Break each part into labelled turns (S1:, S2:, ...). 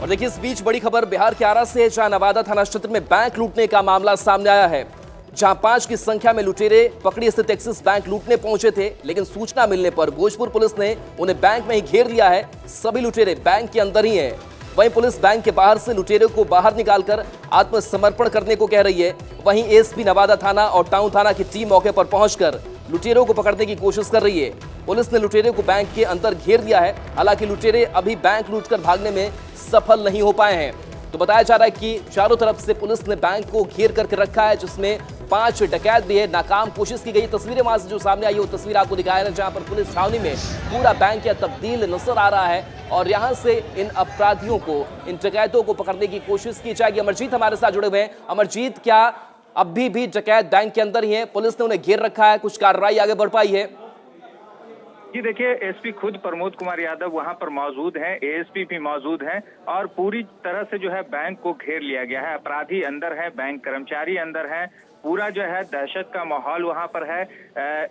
S1: और देखिए इस बीच बड़ी खबर बिहार के आरा से है, जहां नवादा थाना क्षेत्र में बैंक लूटने का मामला सामने आया है। जहां 5 की संख्या में लुटेरे पकड़ी स्थित एक्सिस बैंक लूटने पहुंचे थे, लेकिन सूचना मिलने पर भोजपुर पुलिस ने उन्हें बैंक में ही घेर लिया है। सभी लुटेरे बैंक के अंदर ही हैं। वहीं पुलिस बैंक के बाहर से लुटेरे को बाहर निकालकर आत्मसमर्पण करने को कह रही है। वहीं एसपी नवादा थाना और टाउन थाना की टीम मौके पर पहुंचकर लुटेरों को पकड़ने की कोशिश कर रही है। पुलिस ने लुटेरे को बैंक के अंदर घेर दिया है। हालांकि लुटेरे अभी बैंक लूटकर भागने में सफल नहीं हो पाए हैं। तो बताया जा रहा है कि चारों तरफ से पुलिस ने बैंक को घेर करके रखा है, जिसमें 5 डकैत भी है। नाकाम कोशिश की गई। तस्वीरें वहां से जो सामने आई है वो तस्वीर आपको दिखाया है, जहां पर पुलिस छावनी में पूरा बैंक या तब्दील नजर आ रहा है और यहां से इन अपराधियों को, इन डकैतों को पकड़ने की कोशिश की जाएगी। अमरजीत हमारे साथ जुड़े हुए हैं। अमरजीत, क्या अभी भी डकैत बैंक के अंदर ही है? पुलिस ने उन्हें घेर रखा है, कुछ कार्रवाई आगे बढ़ पाई है?
S2: जी देखिए, एसपी खुद प्रमोद कुमार यादव वहां पर मौजूद हैं, एएसपी भी मौजूद हैं और पूरी तरह से जो है बैंक को घेर लिया गया है। अपराधी अंदर है, बैंक कर्मचारी अंदर है, पूरा जो है दहशत का माहौल वहां पर है।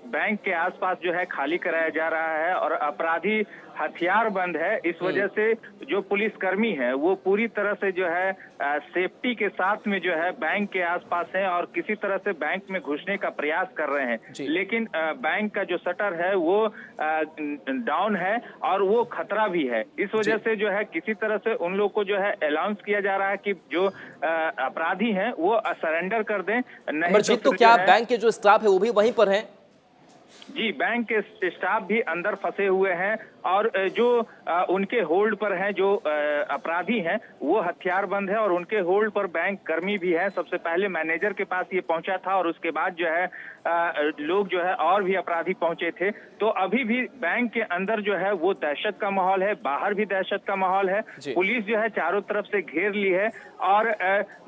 S2: बैंक के आसपास जो है खाली कराया जा रहा है और अपराधी हथियार बंद है। इस वजह से जो पुलिसकर्मी है वो पूरी तरह से जो है सेफ्टी के साथ में जो है बैंक के आसपास है और किसी तरह से बैंक में घुसने का प्रयास कर रहे हैं। लेकिन बैंक का जो शटर है वो डाउन है और वो खतरा भी है। इस वजह से जो है किसी तरह से उन लोग को जो है अनाउंस किया जा रहा है कि जो अपराधी हैं वो सरेंडर कर दें।
S1: अमरजीत, तो क्या बैंक के जो स्टाफ है वो भी वहीं पर हैं?
S2: जी, बैंक के स्टाफ भी अंदर फंसे हुए हैं और जो उनके होल्ड पर हैं, जो अपराधी हैं वो हथियारबंद है और उनके होल्ड पर बैंक कर्मी भी है। सबसे पहले मैनेजर के पास ये पहुंचा था और उसके बाद जो है लोग जो है और भी अपराधी पहुंचे थे। तो अभी भी बैंक के अंदर जो है वो दहशत का माहौल है, बाहर भी दहशत का माहौल है। पुलिस जो है चारों तरफ से घेर ली है और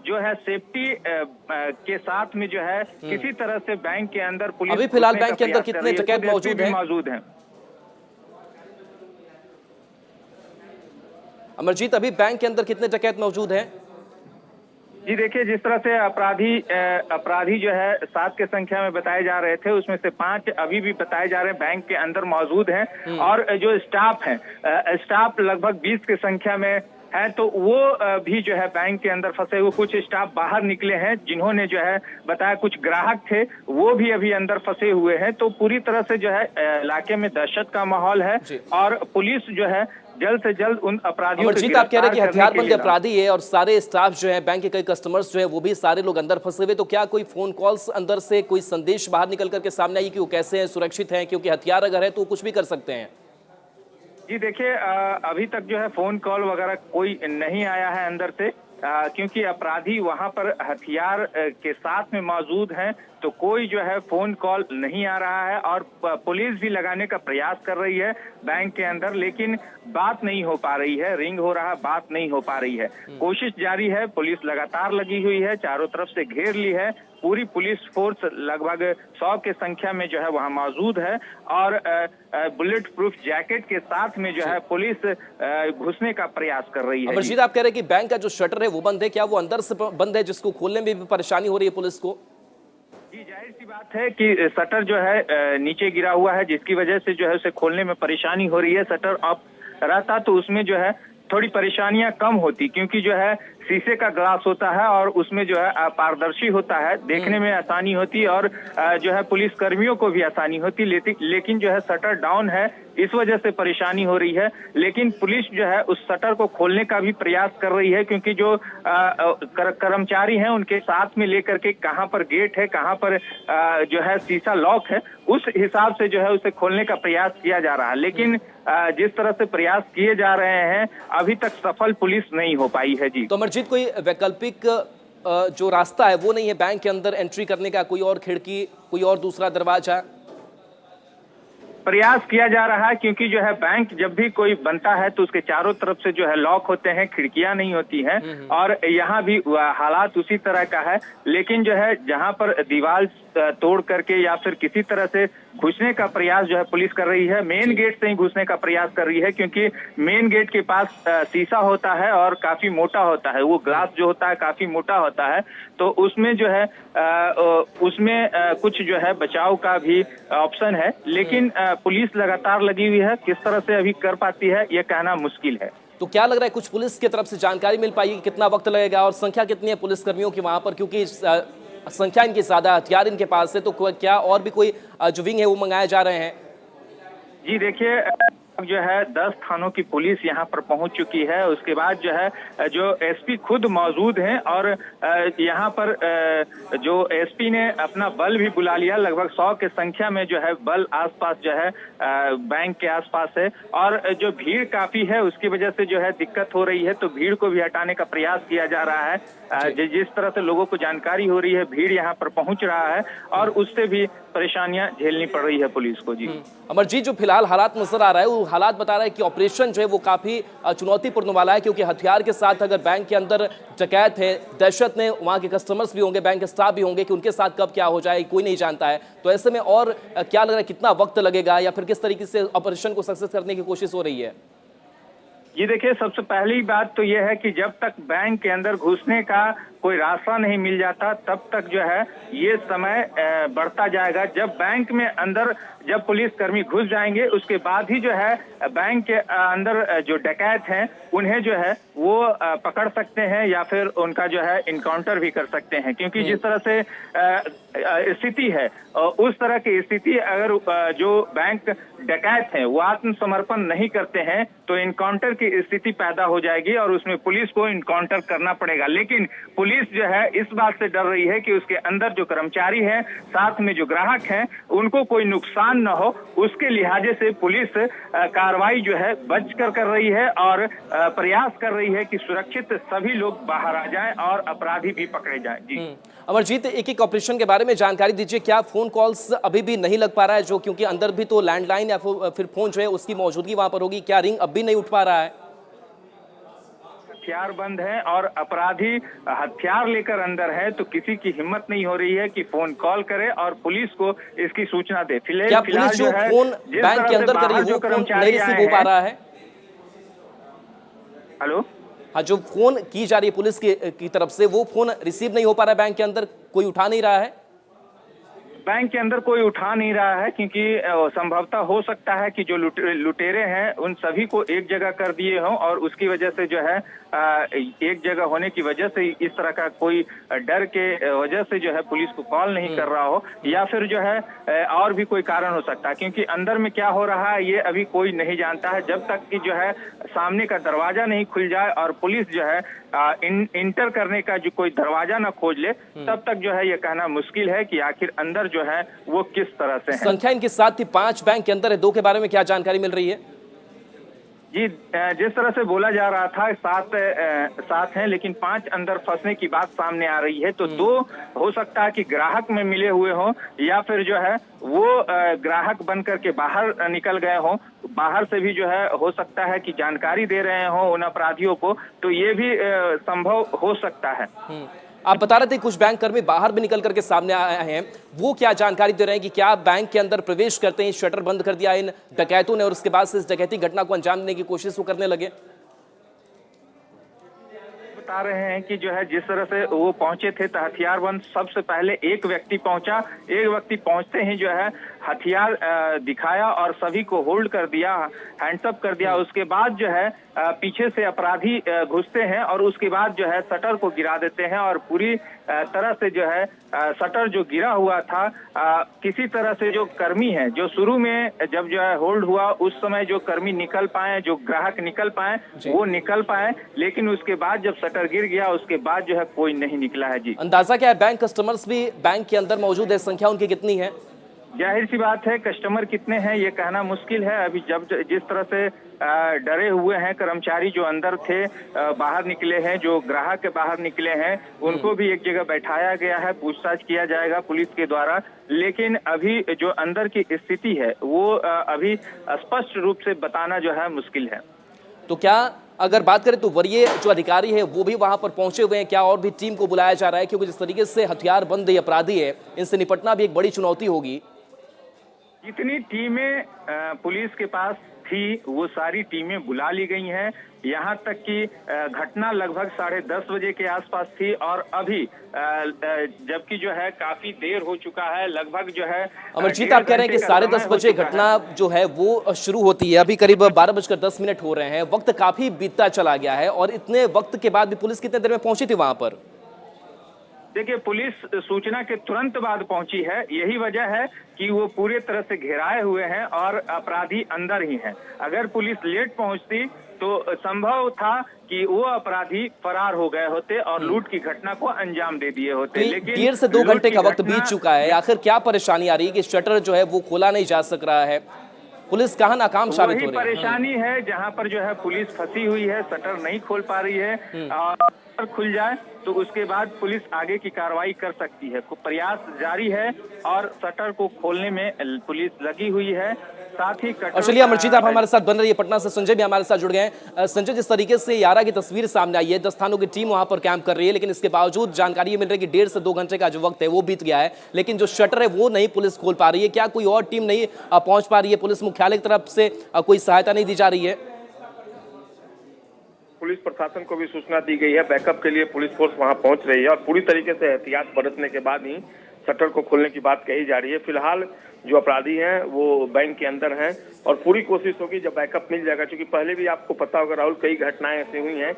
S2: जो है सेफ्टी के साथ में जो है किसी तरह से बैंक के अंदर पुलिस
S1: अभी फिलहाल बैंक के अंदर कितने डकैत मौजूद हैं? अमरजीत, अभी बैंक के अंदर कितने डकैत मौजूद हैं?
S2: जी देखिए, जिस तरह से अपराधी जो है 7 के संख्या में बताए जा रहे थे, उसमें से 5 अभी भी बताए जा रहे हैं बैंक के अंदर मौजूद हैं और जो स्टाफ है, स्टाफ लगभग 20 की संख्या में है। तो वो भी जो है बैंक के अंदर फंसे हुए, कुछ स्टाफ बाहर निकले हैं जिन्होंने जो है बताया, कुछ ग्राहक थे वो भी अभी अंदर फंसे हुए हैं। तो पूरी तरह से जो है इलाके में दहशत का माहौल है और पुलिस जो है जल्द से जल्द उन अपराधियों को
S1: अमरजीत, आप कह रहे हैं कि हथियारबंद अपराधी है और सारे स्टाफ जो है, बैंक के कई कस्टमर्स जो है वो भी सारे लोग अंदर फंसे हुए। तो क्या कोई फोन कॉल्स अंदर से कोई संदेश बाहर निकल करके सामने आई कि वो कैसे हैं, सुरक्षित हैं? क्योंकि हथियार अगर है तो कुछ भी कर सकते हैं।
S2: जी देखिए, अभी तक जो है फोन कॉल वगैरह कोई नहीं आया है अंदर से, क्योंकि अपराधी वहां पर हथियार के साथ में मौजूद हैं। तो कोई जो है फोन कॉल नहीं आ रहा है और पुलिस भी लगाने का प्रयास कर रही है बैंक के अंदर, लेकिन बात नहीं हो पा रही है। रिंग हो रहा, बात नहीं हो पा रही है। कोशिश जारी है, पुलिस लगातार लगी हुई है, चारों तरफ से घेर ली है। पूरी पुलिस फोर्स लगभग 100 के संख्या में जो है वहां मौजूद है और बुलेट प्रूफ जैकेट के साथ में जो है पुलिस घुसने का प्रयास कर रही है।
S1: अमरजीत, आप कह रहे हैं कि बैंक का जो शटर है वो बंद है, क्या वो अंदर से बंद है जिसको खोलने में भी परेशानी हो रही है पुलिस को?
S2: जी, जाहिर सी बात है कि शटर जो है नीचे गिरा हुआ है, जिसकी वजह से जो है उसे खोलने में परेशानी हो रही है। शटर अप रहता तो उसमें जो है थोड़ी परेशानियां कम होती, क्योंकि जो है शीशे का ग्लास होता है और उसमें जो है पारदर्शी होता है, देखने में आसानी होती और जो है पुलिस कर्मियों को भी आसानी होती। लेकिन जो है शटर डाउन है, इस वजह से परेशानी हो रही है। लेकिन पुलिस जो है उस शटर को खोलने का भी प्रयास कर रही है, क्योंकि जो कर्मचारी हैं उनके साथ में लेकर के कहां पर गेट है, कहां पर जो है शीशा लॉक है, उस हिसाब से जो है उसे खोलने का प्रयास किया जा रहा है। लेकिन जिस तरह से प्रयास किए जा रहे हैं, अभी तक सफल पुलिस नहीं हो पाई है। जी,
S1: तो अमरजीत, कोई वैकल्पिक जो रास्ता है वो नहीं है बैंक के अंदर एंट्री करने का? कोई और खिड़की, कोई और दूसरा दरवाजा?
S2: प्रयास किया जा रहा है, क्योंकि जो है बैंक जब भी कोई बनता है तो उसके चारों तरफ से जो है लॉक होते हैं, खिड़कियां नहीं होती हैं और यहाँ भी हालात उसी तरह का है। लेकिन जो है जहाँ पर दीवार तोड़ करके या फिर किसी तरह से घुसने का प्रयास जो है पुलिस कर रही है, मेन गेट से ही घुसने का प्रयास कर रही है, क्योंकि मेन गेट के पास शीशा होता है और काफी मोटा होता है, वो ग्लास जो होता है काफी मोटा होता है। तो उसमें जो है उसमें कुछ जो है बचाव का भी ऑप्शन है, लेकिन पुलिस लगातार लगी हुई है। किस तरह से अभी कर पाती है ये कहना मुश्किल है।
S1: तो क्या लग रहा है, कुछ पुलिस की तरफ से जानकारी मिल पाएगी कि कितना वक्त लगेगा और संख्या कितनी है पुलिस कर्मियों की वहां पर, क्योंकि संख्या इनकी ज्यादा, हथियार इनके पास है, तो क्या और भी कोई जो विंग है वो मंगाए जा रहे हैं?
S2: जी देखिए, अब जो है 10 थानों की पुलिस यहाँ पर पहुंच चुकी है। उसके बाद जो है जो एसपी खुद मौजूद हैं और यहाँ पर जो एसपी ने अपना बल भी बुला लिया। लगभग 100 की संख्या में जो है बल आसपास जो है बैंक के आसपास है और जो भीड़ काफी है उसकी वजह से जो है दिक्कत हो रही है, तो भीड़ को भी हटाने का प्रयास किया जा रहा है। जिस तरह से लोगों को जानकारी हो रही है, भीड़ यहाँ पर पहुंच रहा है और उससे भी परेशानियां झेलनी पड़ रही है पुलिस को। जी
S1: अमरजीत, जो फिलहाल हालात नजर आ रहा है वो हालात बता रहा है कि ऑपरेशन जो है वो काफी चुनौतीपूर्ण वाला है, क्योंकि हथियार के साथ अगर बैंक के अंदर डकैत है, दहशत ने, वहां के कस्टमर्स भी होंगे, बैंक के स्टाफ भी होंगे, कि उनके साथ कब क्या हो जाए कोई नहीं जानता है। तो ऐसे में और क्या लग रहा है, कितना वक्त लगेगा या फिर किस तरीके से ऑपरेशन को सक्सेस करने की कोशिश हो रही है?
S2: ये देखिए, सबसे पहली बात तो ये है कि जब तक बैंक के अंदर घुसने का कोई रास्ता नहीं मिल जाता तब तक जो है ये समय बढ़ता जाएगा। जब बैंक में अंदर जब पुलिस कर्मी घुस जाएंगे उसके बाद ही जो है बैंक के अंदर जो डकैत हैं उन्हें जो है वो पकड़ सकते हैं या फिर उनका जो है इनकाउंटर भी कर सकते हैं, क्योंकि जिस तरह से स्थिति है उस तरह की स्थिति अगर जो बैंक डकैत हैं वो आत्मसमर्पण नहीं करते हैं तो इनकाउंटर की स्थिति पैदा हो जाएगी और उसमें पुलिस को इनकाउंटर करना पड़ेगा। लेकिन पुलिस जो है इस बात से डर रही है कि उसके अंदर जो कर्मचारी हैं, साथ में जो ग्राहक हैं, उनको कोई नुकसान न हो, उसके लिहाजे से पुलिस कार्रवाई जो है बचकर कर रही है और प्रयास कर रही है कि सुरक्षित सभी लोग बाहर आ जाएं और अपराधी भी पकड़े जाएं। जी
S1: अमरजीत, एक एक ऑपरेशन के बारे में जानकारी दीजिए। क्या फोन कॉल्स अभी भी नहीं लग पा रहा है, जो क्योंकि अंदर भी तो लैंडलाइन या फिर फोन जो है उसकी मौजूदगी वहां पर होगी, क्या रिंग अब भी नहीं उठ पा रहा है?
S2: हथियार बंद है और अपराधी हथियार लेकर अंदर है, तो किसी की हिम्मत नहीं हो रही है कि फोन कॉल करे और पुलिस को इसकी सूचना दे।
S1: क्या पुलिस जो फोन बैंक के अंदर कर रही है वो फोन नहीं रिसीव हो पा रहा है?
S2: हेलो,
S1: हाँ, जो फोन की जा रही है पुलिस की तरफ से वो फोन रिसीव नहीं हो पा रहा है, बैंक के अंदर कोई उठा नहीं रहा है?
S2: बैंक के अंदर कोई उठा नहीं रहा है क्योंकि संभवतः हो सकता है कि जो लुटेरे हैं उन सभी को एक जगह कर दिए हों और उसकी वजह से जो है एक जगह होने की वजह से इस तरह का कोई डर के वजह से जो है पुलिस को कॉल नहीं कर रहा हो, या फिर जो है और भी कोई कारण हो सकता है, क्योंकि अंदर में क्या हो रहा है ये अभी कोई नहीं जानता है। जब तक कि जो है सामने का दरवाजा नहीं खुल जाए और पुलिस जो है इंटर करने का जो कोई दरवाजा ना खोज ले, तब तक जो है ये कहना मुश्किल है कि आखिर अंदर जो है वो किस तरह से है।
S1: संख्या इनके साथ थी 5 बैंक के अंदर है, 2 के बारे में क्या जानकारी मिल रही है?
S2: जी, जिस तरह से बोला जा रहा था 7 हैं, लेकिन 5 अंदर फंसने की बात सामने आ रही है, तो 2 हो सकता है कि ग्राहक में मिले हुए हों या फिर जो है वो ग्राहक बन करके बाहर निकल गए हों। बाहर से भी जो है हो सकता है कि जानकारी दे रहे हों उन अपराधियों को, तो ये भी संभव हो सकता है।
S1: आप बता रहे थे कुछ बैंक कर्मी बाहर भी निकल करके सामने आए हैं, वो क्या जानकारी दे रहे हैं कि क्या बैंक के अंदर प्रवेश करते ही शटर बंद कर दिया इन डकैतों ने और उसके बाद से इस डकैती घटना को अंजाम देने की कोशिश वो करने लगे?
S2: बता रहे हैं कि जो है जिस तरह से वो पहुंचे थे तो हथियारबंद सबसे पहले एक व्यक्ति पहुंचा, एक व्यक्ति पहुंचते ही जो है हथियार दिखाया और सभी को होल्ड कर दिया, हैंड्सअप कर दिया। उसके बाद जो है पीछे से अपराधी घुसते हैं और उसके बाद जो है शटर को गिरा देते हैं और पूरी तरह से जो है शटर जो गिरा हुआ था, किसी तरह से जो कर्मी है, जो शुरू में जब जो है होल्ड हुआ उस समय जो कर्मी निकल पाए, जो ग्राहक निकल पाए वो निकल पाए, लेकिन उसके बाद जब शटर गिर गया उसके बाद जो है कोई नहीं निकला है। जी,
S1: अंदाजा क्या है, बैंक कस्टमर्स भी बैंक के अंदर मौजूद है, संख्या उनकी कितनी है?
S2: जाहिर सी बात है कस्टमर कितने हैं ये कहना मुश्किल है अभी। जब जिस तरह से डरे हुए हैं कर्मचारी जो अंदर थे बाहर निकले हैं, जो ग्राहक बाहर निकले हैं, उनको भी एक जगह बैठाया गया है, पूछताछ किया जाएगा पुलिस के द्वारा। लेकिन अभी जो अंदर की स्थिति है वो अभी स्पष्ट रूप से बताना जो है मुश्किल है।
S1: तो क्या अगर बात करें तो वरीय जो अधिकारी है वो भी वहां पर पहुंचे हुए हैं, क्या और भी टीम को बुलाया जा रहा है? क्योंकि जिस तरीके से हथियार बंद अपराधी है, इनसे निपटना भी एक बड़ी चुनौती होगी।
S2: जितनी टीमें पुलिस के पास थी वो सारी टीमें बुला ली गई हैं। यहाँ तक कि घटना लगभग 10:30 बजे के आसपास थी और अभी जबकि जो है काफी देर हो चुका है, लगभग जो है
S1: अमरजीत, आप कह रहे हैं कि 10:30 बजे घटना जो है वो शुरू होती है, अभी करीब 12:10 हो रहे हैं, वक्त काफी बीतता चला गया है और इतने वक्त के बाद भी पुलिस कितने देर में पहुंची थी वहां पर?
S2: देखिए, पुलिस सूचना के तुरंत बाद पहुंची है। यही वजह है कि वो पूरे तरह से घेराए हुए हैं और अपराधी अंदर ही हैं। अगर पुलिस लेट पहुंचती तो संभव था कि वो अपराधी फरार हो गए होते और लूट की घटना को अंजाम दे दिए होते। लेकिन
S1: 1.5 से 2 घंटे का वक्त बीत चुका है, आखिर क्या परेशानी आ रही है कि शटर जो है वो खोला नहीं जा सक रहा है? पुलिस कहाँ नाकाम साबित हो रही है?
S2: परेशानी है जहां पर जो है पुलिस फंसी हुई है, शटर नहीं खोल पा रही है और खुल जाए तो उसके बाद पुलिस आगे की कार्रवाई कर सकती है। प्रयास जारी है और शटर को खोलने में पुलिस लगी हुई है। साथ ही
S1: और चलिए अमरजीत, आप हमारे साथ बन रही है, पटना से संजय भी हमारे साथ जुड़ गए हैं। संजय, जिस तरीके से यारा की तस्वीर सामने आई है, 10 थानों की टीम वहां पर कैंप कर रही है, लेकिन इसके बावजूद जानकारी ये मिल रही है कि 1.5 से 2 घंटे का जो वक्त है वो बीत गया है, लेकिन जो शटर है वो नहीं पुलिस खोल पा रही है। क्या कोई और टीम नहीं पहुंच पा रही है? पुलिस मुख्यालय की तरफ से कोई सहायता नहीं दी जा रही है?
S3: पुलिस प्रशासन को भी सूचना दी गई है, बैकअप के लिए पुलिस फोर्स वहां पहुंच रही है और पूरी तरीके से एहतियात बरतने के बाद ही शटर को खोलने की बात कही जा रही है। फिलहाल जो अपराधी हैं वो बैंक के अंदर हैं और पूरी कोशिश होगी जब बैकअप मिल जाएगा, क्योंकि पहले भी आपको पता होगा राहुल, कई घटनाएं ऐसी हुई हैं,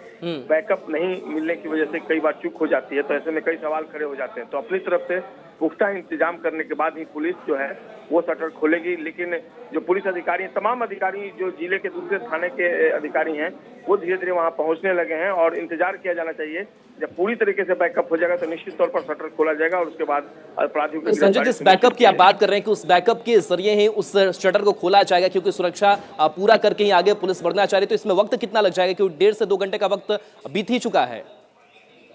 S3: बैकअप नहीं मिलने की वजह से कई बार चूक हो जाती है, तो ऐसे में कई सवाल खड़े हो जाते हैं। तो अपनी तरफ से पुख्ता इंतजाम करने के बाद ही पुलिस जो है वो शटर खोलेगी। लेकिन जो पुलिस अधिकारी, तमाम अधिकारी जो जिले के दूसरे थाने के अधिकारी हैं, वो धीरे धीरे वहां पहुंचने लगे हैं और इंतजार किया जाना चाहिए। जब पूरी तरीके से बैकअप हो जाएगा तो निश्चित तौर पर शटर खोला जाएगा और उसके बाद अपराधियों की
S1: संजय, जिस बैकअप की आप बात कर रहे हैं कि उस बैकअप के जरिए ही उस शटर को खोला जाएगा, क्योंकि सुरक्षा पूरा करके ही आगे पुलिस बढ़ना चाह रही है, तो इसमें वक्त कितना लग जाएगा? क्योंकि 1.5 से 2 घंटे का वक्त बीत ही चुका है।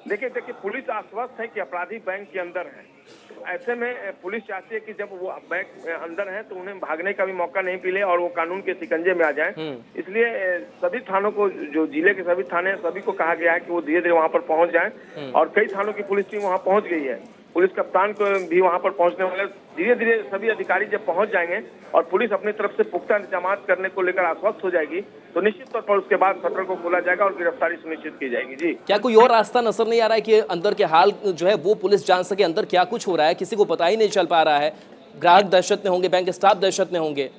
S3: देखिए, पुलिस आश्वस्त है कि अपराधी बैंक के अंदर है, तो ऐसे में पुलिस चाहती है कि जब वो बैंक अंदर है तो उन्हें भागने का भी मौका नहीं मिले और वो कानून के शिकंजे में आ जाएं। इसलिए सभी थानों को, जो जिले के सभी थाने, सभी को कहा गया है कि वो धीरे धीरे वहां पर पहुंच जाएं और कई थानों की पुलिस टीम वहां पहुंच गई है। पुलिस कप्तान को भी वहां पर पहुंचने वाले, धीरे धीरे सभी अधिकारी जब पहुंच जाएंगे और पुलिस अपनी तरफ से पुख्ता इंतजाम करने को लेकर आश्वस्त हो जाएगी तो निश्चित तौर पर उसके बाद शटर को खोला जाएगा और गिरफ्तारी सुनिश्चित की जाएगी। जी,
S1: क्या कोई और रास्ता नजर नहीं आ रहा है कि अंदर के हाल जो है वो पुलिस जान सके? अंदर क्या कुछ हो रहा है किसी को पता ही नहीं चल पा रहा है। ग्राहक दहशत में होंगे, बैंक स्टाफ दहशत में होंगे।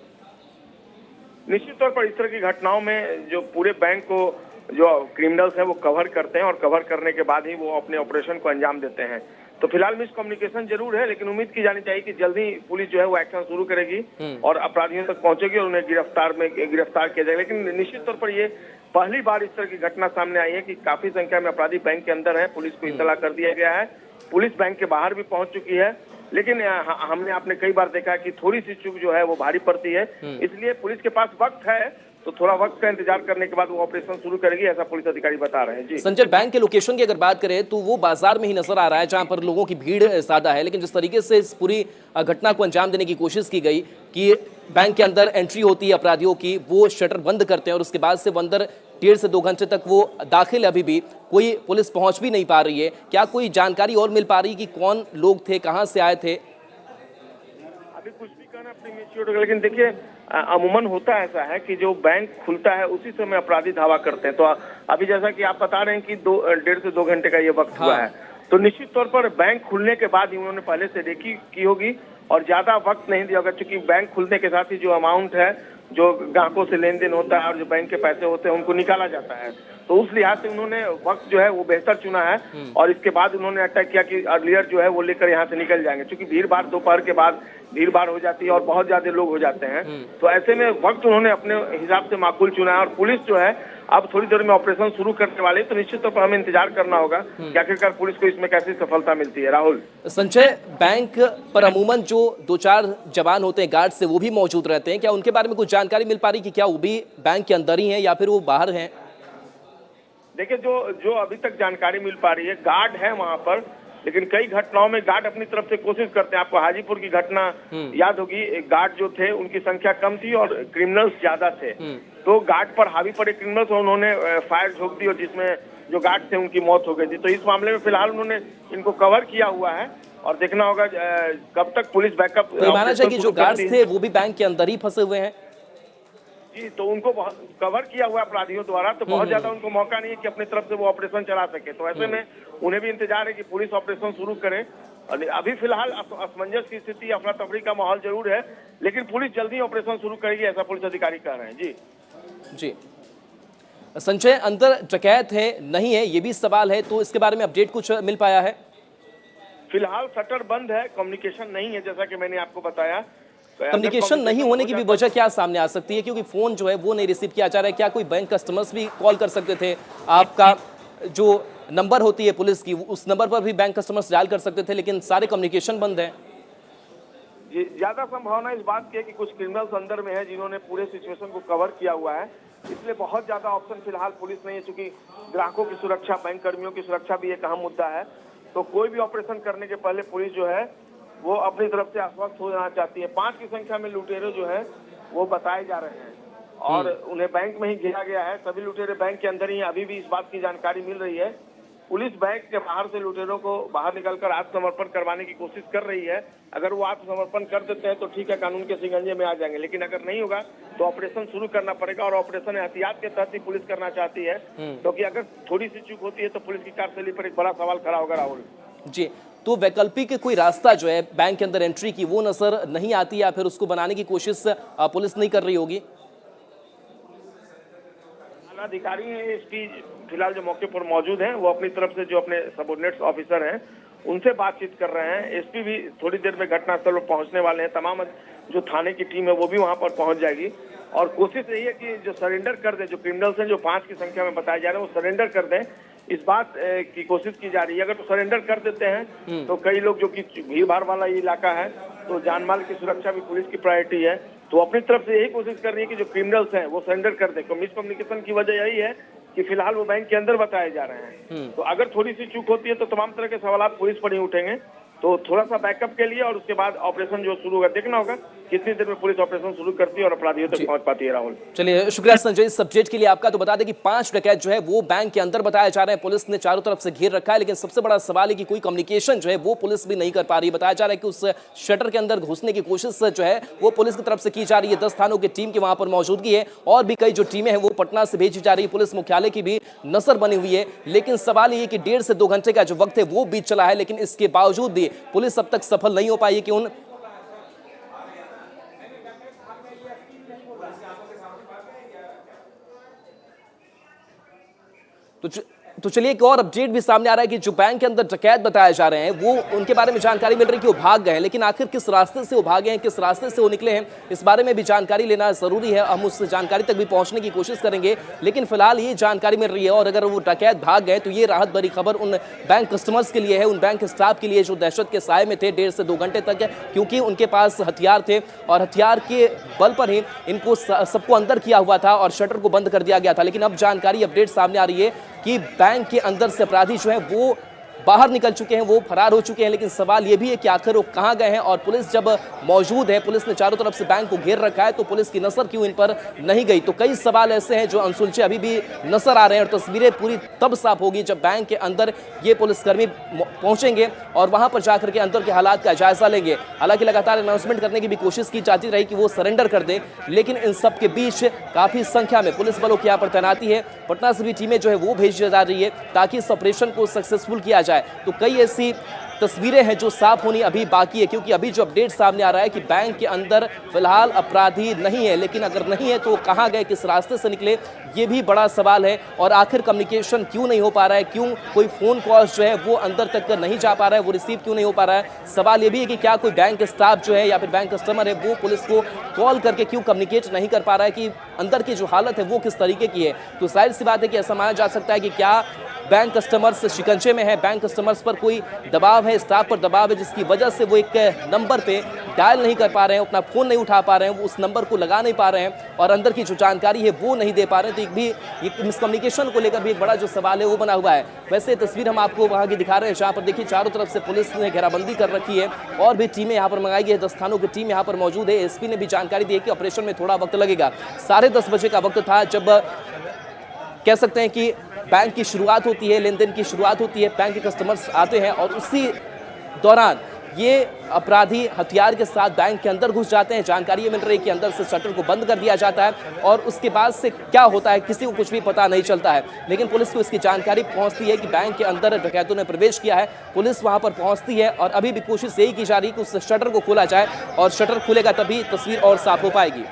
S3: निश्चित तौर पर इस तरह की घटनाओं में जो पूरे बैंक को जो क्रिमिनल्स हैं वो कवर करते हैं और कवर करने के बाद ही वो अपने ऑपरेशन को अंजाम देते हैं। तो फिलहाल मिसकम्युनिकेशन जरूर है, लेकिन उम्मीद की जानी चाहिए कि जल्दी पुलिस जो है वो एक्शन शुरू करेगी और अपराधियों तक पहुंचेगी और उन्हें गिरफ्तार किया जाएगा। लेकिन निश्चित तौर पर ये पहली बार इस तरह की घटना सामने आई है कि काफी संख्या में अपराधी बैंक के अंदर है, पुलिस को इत्तला कर दिया गया है, पुलिस बैंक के बाहर भी पहुंच चुकी है। लेकिन आपने कई बार देखा कि थोड़ी सी चूक जो है वो भारी पड़ती है, इसलिए पुलिस के पास वक्त है, तो थोड़ा वक्त का इंतजार करने के बाद वो ऑपरेशन शुरू करेगी, ऐसा पुलिस अधिकारी बता रहे हैं। जी
S1: संजय, बैंक के लोकेशन की अगर बात करें तो वो बाजार में ही नजर आ रहा है जहां पर लोगों की भीड़ ज्यादा है, लेकिन जिस तरीके से इस पूरी घटना को अंजाम देने की कोशिश की गई कि बैंक के अंदर एंट्री होती है अपराधियों की, वो शटर बंद करते हैं और उसके बाद से वो अंदर 1.5 से 2 घंटे तक वो दाखिल, अभी भी कोई पुलिस पहुंच भी नहीं पा रही है। क्या कोई जानकारी और मिल पा रही है कि कौन लोग थे, कहां से आए थे?
S3: अभी कुछ भी कहना प्रीमेच्योर होगा, लेकिन देखिए अमूमन होता ऐसा है कि जो बैंक खुलता है उसी समय अपराधी धावा करते हैं। तो अभी जैसा कि आप बता रहे हैं कि 1.5 से 2 घंटे का ये वक्त हुआ है, तो निश्चित तौर पर बैंक खुलने के बाद ही उन्होंने पहले से रेकी की होगी और ज्यादा वक्त नहीं दिया होगा, क्योंकि बैंक खुलने के साथ ही जो अमाउंट है, जो ग्राहकों से लेन देन होता है और जो बैंक के पैसे होते हैं उनको निकाला जाता है, तो उस लिहाज से उन्होंने वक्त जो है वो बेहतर चुना है और इसके बाद उन्होंने अटैक किया कि अर्लियर जो है वो लेकर यहाँ से निकल जाएंगे, क्योंकि भीड़ भाड़ दोपहर के बाद भीड़ भाड़ हो जाती है और बहुत ज्यादा लोग हो जाते हैं। तो ऐसे में वक्त उन्होंने अपने हिसाब से माकूल चुना है और पुलिस जो है अब थोड़ी देर में ऑपरेशन शुरू करने वाली है, तो निश्चित तौर पर हमें इंतजार करना होगा कि आखिरकार पुलिस को इसमें कैसी सफलता मिलती है। राहुल,
S1: संजय, बैंक पर अमूमन जो 2-4 जवान होते हैं गार्ड से, वो भी मौजूद रहते हैं, क्या उनके बारे में कुछ जानकारी मिल पा रही कि क्या वो भी बैंक के अंदर ही हैं या फिर वो बाहर हैं?
S3: देखिए, जो अभी तक जानकारी मिल पा रही है, गार्ड है वहां पर, लेकिन कई घटनाओं में गार्ड अपनी तरफ से कोशिश करते हैं। आपको हाजीपुर की घटना याद होगी, गार्ड जो थे उनकी संख्या कम थी और क्रिमिनल्स ज्यादा थे, तो गार्ड पर हावी पड़े क्रिमिनल्स और उन्होंने फायर झोंक दी और जिसमें जो गार्ड थे उनकी मौत हो गई थी। तो इस मामले में फिलहाल उन्होंने इनको कवर किया हुआ है और देखना होगा कब तक पुलिस बैकअप।
S1: तो माना जाए कि जो गार्ड्स थे वो भी बैंक के अंदर ही फंसे हुए हैं?
S3: जी, तो उनको कवर किया हुआ अपराधियों द्वारा, तो बहुत ज्यादा उनको मौका नहीं है कि अपनी तरफ से वो ऑपरेशन चला सके। तो ऐसे में उन्हें भी इंतजार है कि पुलिस ऑपरेशन शुरू करे। अभी फिलहाल असमंजस की स्थिति, अफरा तफरी का माहौल जरूर है, लेकिन पुलिस जल्दी ऑपरेशन शुरू करेगी, ऐसा पुलिस अधिकारी कह रहे हैं। जी
S1: संजय, अंदर डकैत है नहीं है ये भी सवाल है, तो इसके बारे में अपडेट कुछ मिल पाया है?
S3: फिलहाल शटर बंद है, कम्युनिकेशन नहीं है, जैसा कि मैंने आपको बताया।
S1: कम्युनिकेशन नहीं होने की भी वजह क्या सामने आ सकती है, क्योंकि फोन जो है वो नहीं रिसीव किया जा रहा है? क्या कोई बैंक कस्टमर्स भी कॉल कर सकते थे? आपका जो नंबर होती है पुलिस की, उस नंबर पर भी बैंक कस्टमर्स डायल कर सकते थे, लेकिन सारे कम्युनिकेशन बंद है।
S3: जी, ज्यादा संभावना इस बात की है कि कुछ क्रिमिनल्स अंदर में है जिन्होंने पूरे सिचुएशन को कवर किया हुआ है, इसलिए बहुत ज्यादा ऑप्शन फिलहाल पुलिस नहीं है। चूंकि ग्राहकों की सुरक्षा, बैंक कर्मियों की सुरक्षा भी एक अहम मुद्दा है, तो कोई भी ऑपरेशन करने के पहले पुलिस जो है वो अपनी तरफ से आश्वस्त हो जाना चाहती है। 5 की संख्या में लुटेरे जो है वो बताए जा रहे हैं और उन्हें बैंक में ही घेरा गया है। सभी लुटेरे बैंक के अंदर ही, अभी भी इस बात की जानकारी मिल रही है। पुलिस बैंक के बाहर से लुटेरों को बाहर निकलकर आत्मसमर्पण करवाने की कोशिश कर रही है। अगर वो आत्मसमर्पण कर देते हैं तो ठीक है, कानून के शिकंजे में आ जाएंगे, लेकिन अगर नहीं होगा तो ऑपरेशन शुरू करना पड़ेगा। और ऑपरेशन एहतियात के तहत ही पुलिस करना चाहती है, क्योंकि अगर थोड़ी सी चूक होती है तो पुलिस की कार्यशैली पर एक बड़ा सवाल खड़ा होगा। राहुल
S1: जी, तो वैकल्पिक कोई रास्ता जो है बैंक के अंदर एंट्री की वो नजर नहीं आती, या फिर उसको बनाने की कोशिश पुलिस नहीं कर रही होगी?
S3: अधिकारी हैं एसपी फिलहाल जो मौके पर मौजूद हैं, वो अपनी तरफ से जो अपने सबऑर्डिनेट्स ऑफिसर हैं उनसे बातचीत कर रहे हैं। एसपी भी थोड़ी देर में घटनास्थल पर पहुंचने वाले हैं। तमाम जो थाने की टीम है वो भी वहां पर पहुंच जाएगी और कोशिश यही है कि जो सरेंडर कर दे, जो क्रिमिनल्स हैं जो 5 की संख्या में बताए जा रहे हैं वो सरेंडर कर दें, इस बात की कोशिश की जा रही है। अगर तो सरेंडर कर देते हैं तो कई लोग, जो कि भीड़ भाड़ वाला ये इलाका है, तो जान माल की सुरक्षा भी पुलिस की प्रायोरिटी है, तो अपनी तरफ से यही कोशिश कर रही है कि जो क्रिमिनल्स हैं वो सरेंडर कर दें। मिसकम्युनिकेशन की वजह यही है कि फिलहाल वो बैंक के अंदर बताए जा रहे हैं। तो अगर थोड़ी सी चूक होती है तो तमाम तरह के सवाल पुलिस पर ही उठेंगे। तो थोड़ा सा बैकअप के लिए और उसके बाद ऑपरेशन जो शुरू होगा, देखना होगा कितनी देर में पुलिस ऑपरेशन शुरू करती है और अपराधियों तक पहुंच पाती है। राहुल,
S1: चलिए, शुक्रिया संजय इस अपडेट के लिए आपका। तो बता दें कि 5 डकैत जो है वो बैंक के अंदर बताए जा रहे हैं, पुलिस ने चारों तरफ से घेर रखा है, लेकिन सबसे बड़ा सवाल है कि कोई कम्युनिकेशन जो है वो पुलिस भी नहीं कर पा रही है। बताया जा रहा है कि उस शटर के अंदर घुसने की कोशिश जो है वो पुलिस की तरफ से की जा रही है। 10 थानों की टीम की वहां पर मौजूदगी है और भी कई जो टीमें हैं वो पटना से भेजी जा रही है। पुलिस मुख्यालय की भी नजर बनी हुई है, लेकिन सवाल ये कि 1.5 से 2 घंटे का जो वक्त है वो बीत चला है, लेकिन इसके बावजूद भी पुलिस अब तक सफल नहीं हो पाई है कि उन तो चलिए, एक और अपडेट भी सामने आ रहा है कि जो बैंक के अंदर डकैत बताए जा रहे हैं वो, उनके बारे में जानकारी मिल रही है कि वो भाग गए हैं, लेकिन आखिर किस रास्ते से वो भागे हैं, किस रास्ते से वो निकले हैं, इस बारे में भी जानकारी लेना जरूरी है। हम उस जानकारी तक भी पहुंचने की कोशिश करेंगे, लेकिन फिलहाल ये जानकारी मिल रही है। और अगर वो डकैत भाग गए तो ये राहत भरी खबर उन बैंक कस्टमर्स के लिए है, उन बैंक स्टाफ के लिए जो दहशत के साए में थे 1.5 से 2 घंटे तक, क्योंकि उनके पास हथियार थे और हथियार के बल पर ही इनको सबको अंदर किया हुआ था और शटर को बंद कर दिया गया था। लेकिन अब जानकारी, अपडेट सामने आ रही है कि बैंक के अंदर से अपराधी जो है वो बाहर निकल चुके हैं, वो फरार हो चुके हैं। लेकिन सवाल ये भी है कि आखिर वो कहां गए हैं, और पुलिस जब मौजूद है, पुलिस ने चारों तरफ से बैंक को घेर रखा है, तो पुलिस की नजर क्यों इन पर नहीं गई? तो कई सवाल ऐसे हैं जो अनसुलझे अभी भी नजर आ रहे हैं, और तस्वीरें पूरी तब साफ होगी जब बैंक के अंदर ये पुलिसकर्मी पहुंचेंगे और वहां पर जाकर के अंदर के हालात का जायजा लेंगे। हालांकि लगातार अनाउंसमेंट करने की भी कोशिश की जाती रही कि वो सरेंडर कर दे, लेकिन इन सब के बीच काफी संख्या में पुलिस बलों की यहाँ पर तैनाती है। पटना से भी टीमें जो है वो भेजी जा रही है ताकि इस ऑपरेशन को सक्सेसफुल किया जाए। तो कई ऐसी तस्वीरें हैं जो साफ होनी अभी बाकी है, क्योंकि अभी जो अपडेट सामने आ रहा है कि बैंक के अंदर फिलहाल अपराधी नहीं है, लेकिन अगर नहीं है तो कहां गए, किस रास्ते से निकले, ये भी बड़ा सवाल है। और आखिर कम्युनिकेशन क्यों नहीं हो पा रहा है, क्यों कोई फोन कॉल्स जो है वो अंदर तक नहीं जा पा रहा है, वो रिसीव क्यों नहीं हो पा रहा है? सवाल ये भी है कि क्या कोई बैंक स्टाफ जो है या फिर बैंक कस्टमर है वो पुलिस को कॉल करके क्यों कम्युनिकेट नहीं कर पा रहा है कि अंदर की जो हालत है वो किस तरीके की है? तो जाहिर सी बात है कि ऐसा माना जा सकता है कि क्या बैंक कस्टमर्स शिकंजे में है, बैंक कस्टमर्स पर कोई दबाव है, स्टाफ पर दबाव है, जिसकी वजह से वो एक नंबर पे डायल नहीं कर पा रहे हैं, अपना फोन नहीं उठा पा रहे हैं, वो उस नंबर को लगा नहीं पा रहे हैं और अंदर की जो जानकारी है वो नहीं दे पा रहे हैं। तो एक मिसकम्युनिकेशन को लेकर भी एक बड़ा जो सवाल है वो बना हुआ है। वैसे तस्वीर हम आपको वहाँ की दिखा रहे हैं, जहाँ पर देखिए चारों तरफ से पुलिस ने घेराबंदी कर रखी है और भी टीमें यहाँ पर मंगाई गई है। 10 थानों की टीम यहाँ पर मौजूद है। एसपी ने भी जानकारी दी है कि ऑपरेशन में थोड़ा वक्त लगेगा। 10:30 बजे का वक्त था जब कह सकते हैं कि बैंक की शुरुआत होती है, लेन देन की शुरुआत होती है, बैंक के कस्टमर्स आते हैं और उसी दौरान ये अपराधी हथियार के साथ बैंक के अंदर घुस जाते हैं। जानकारी ये मिल रही है कि अंदर से शटर को बंद कर दिया जाता है और उसके बाद से क्या होता है किसी को कुछ भी पता नहीं चलता है। लेकिन पुलिस को इसकी जानकारी पहुंचती है कि बैंक के अंदर डकैतों ने प्रवेश किया है। पुलिस वहां पर पहुंचती है और अभी भी कोशिश यही की जा रही है कि उस शटर को खोला जाए और शटर खुलेगा तभी तस्वीर और साफ हो पाएगी।